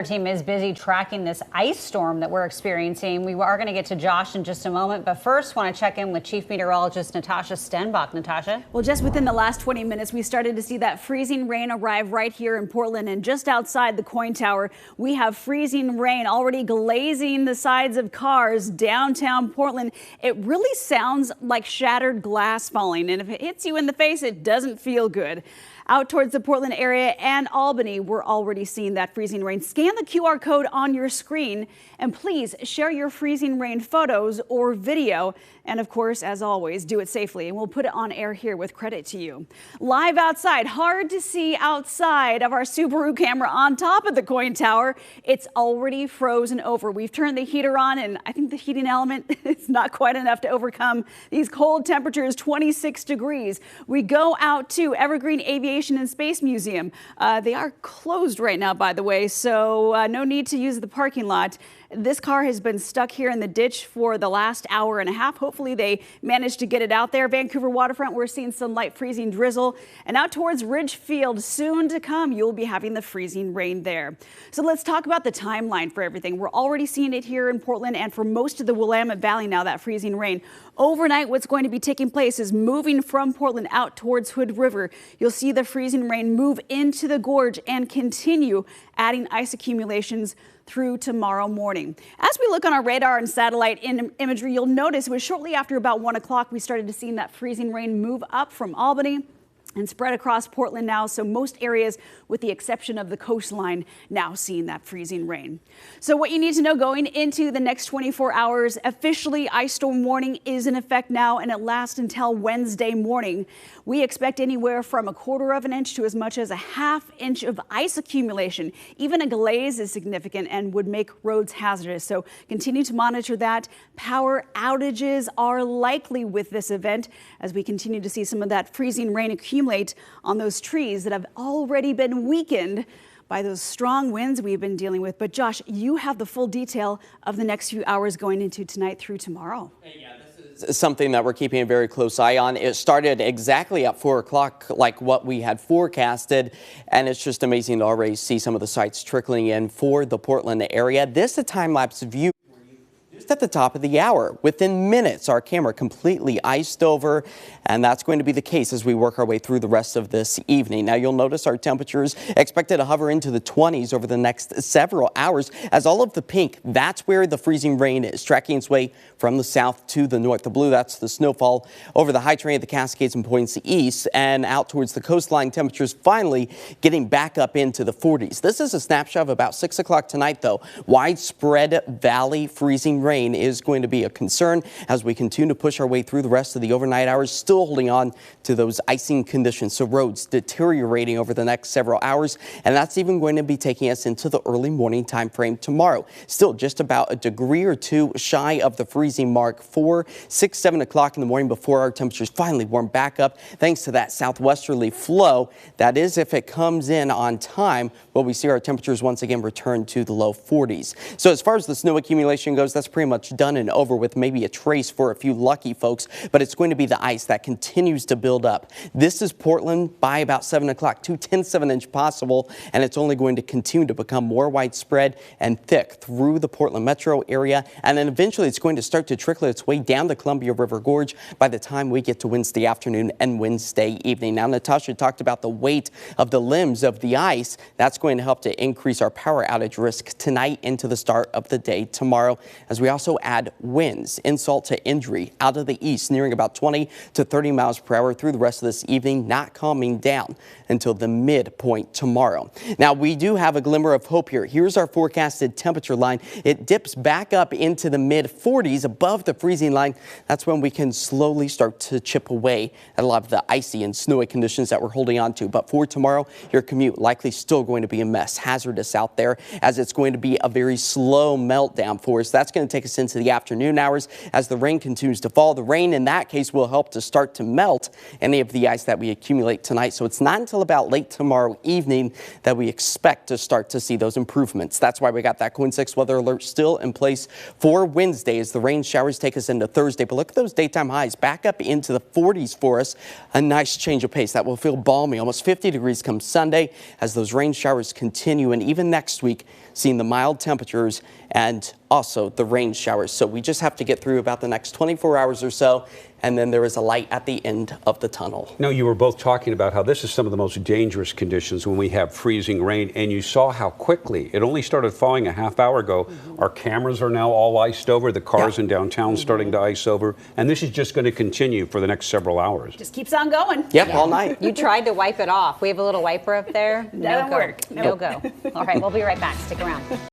Our team is busy tracking this ice storm that we're experiencing. We are going to get to Josh in just a moment, but first want to check in with Chief Meteorologist Natasha Stenbach. Natasha? Well, just within the last 20 minutes, we started to see that freezing rain arrive right here in Portland, and just outside the Coin Tower, we have freezing rain already glazing the sides of cars downtown Portland. It really sounds like shattered glass falling, and if it hits you in the face, it doesn't feel good. Out towards the Portland area and Albany, we're already seeing that freezing rain. Scan the QR code on your screen and please share your freezing rain photos or video. And of course, as always, do it safely, and we'll put it on air here with credit to you. Live outside, hard to see outside of our Subaru camera on top of the Coin Tower. It's already frozen over. We've turned the heater on, and I think the heating element is not quite enough to overcome these cold temperatures, 26 degrees. We go out to Evergreen Aviation and Space Museum. They are closed right now, by the way, so no need to use the parking lot. This car has been stuck here in the ditch for the last hour and a half. Hopefully they managed to get it out there. Vancouver waterfront, we're seeing some light freezing drizzle. And out towards Ridgefield, soon to come, you'll be having the freezing rain there. So let's talk about the timeline for everything. We're already seeing it here in Portland and for most of the Willamette Valley now, that freezing rain. Overnight, what's going to be taking place is moving from Portland out towards Hood River. You'll see the freezing rain move into the gorge and continue adding ice accumulations through tomorrow morning. As we look on our radar and satellite imagery, you'll notice it was shortly after about 1 o'clock we started to see that freezing rain move up from Albany and spread across Portland now. So most areas, with the exception of the coastline, now seeing that freezing rain. So what you need to know going into the next 24 hours, officially ice storm warning is in effect now, and it lasts until Wednesday morning. We expect anywhere from 1/4 of an inch to as much as a 1/2 inch of ice accumulation. Even a glaze is significant and would make roads hazardous. So continue to monitor that. Power outages are likely with this event as we continue to see some of that freezing rain accumulate on those trees that have already been weakened by those strong winds we've been dealing with. But Josh, you have the full detail of the next few hours going into tonight through tomorrow. Yeah, this is something that we're keeping a very close eye on. It started exactly at 4 o'clock, like what we had forecasted, and it's just amazing to already see some of the sites trickling in for the Portland area. This is a time-lapse view just at the top of the hour. Within minutes, our camera completely iced over, and that's going to be the case as we work our way through the rest of this evening. Now, you'll notice our temperatures expected to hover into the 20s over the next several hours, as all of the pink, that's where the freezing rain is tracking its way from the south to the north. The blue, that's the snowfall over the high terrain of the Cascades and points east, and out towards the coastline, temperatures finally getting back up into the 40s. This is a snapshot of about 6 o'clock tonight, though. Widespread valley freezing rain is going to be a concern as we continue to push our way through the rest of the overnight hours, still holding on to those icing conditions. So roads deteriorating over the next several hours, and that's even going to be taking us into the early morning time frame tomorrow. Still just about a degree or two shy of the freezing mark for 6, 7 o'clock in the morning before our temperatures finally warm back up thanks to that southwesterly flow. That is, if it comes in on time, well, we see our temperatures once again return to the low 40s. So as far as the snow accumulation goes, that's pretty much done and over with, maybe a trace for a few lucky folks, but it's going to be the ice that continues to build up. This is Portland by about 7 o'clock, 2/10 of an inch possible, and it's only going to continue to become more widespread and thick through the Portland metro area, and then eventually it's going to start to trickle its way down the Columbia River Gorge by the time we get to Wednesday afternoon and Wednesday evening. Now, Natasha talked about the weight of the limbs of the ice. That's going to help to increase our power outage risk tonight into the start of the day tomorrow, as we also add winds, insult to injury, out of the east, nearing about 20 to 30 miles per hour through the rest of this evening, not calming down until the midpoint tomorrow. Now, we do have a glimmer of hope here. Here's our forecasted temperature line. It dips back up into the mid 40s above the freezing line. That's when we can slowly start to chip away at a lot of the icy and snowy conditions that we're holding on to. But for tomorrow, your commute likely still going to be a mess, hazardous out there, as it's going to be a very slow meltdown for us. That's going to take us into the afternoon hours as the rain continues to fall. The rain in that case will help to start to melt any of the ice that we accumulate tonight. So it's not until about late tomorrow evening that we expect to start to see those improvements. That's why we got that Coin 6 weather alert still in place for Wednesday as the rain showers take us into Thursday. But look at those daytime highs back up into the 40s for us. A nice change of pace that will feel balmy. Almost 50 degrees come Sunday as those rain showers continue. And even next week, seeing the mild temperatures and also the rain showers. So we just have to get through about the next 24 hours or so, and then there is a light at the end of the tunnel. No, you were both talking about how this is some of the most dangerous conditions when we have freezing rain, and you saw how quickly it only started falling a half hour ago. Our cameras are now all iced over, the cars in downtown starting to ice over, and this is just going to continue for the next several hours. Just keeps on going. Yep, all night. You tried to wipe it off. We have a little wiper up there. Doesn't work. No go. All right, we'll be right back. Stick around.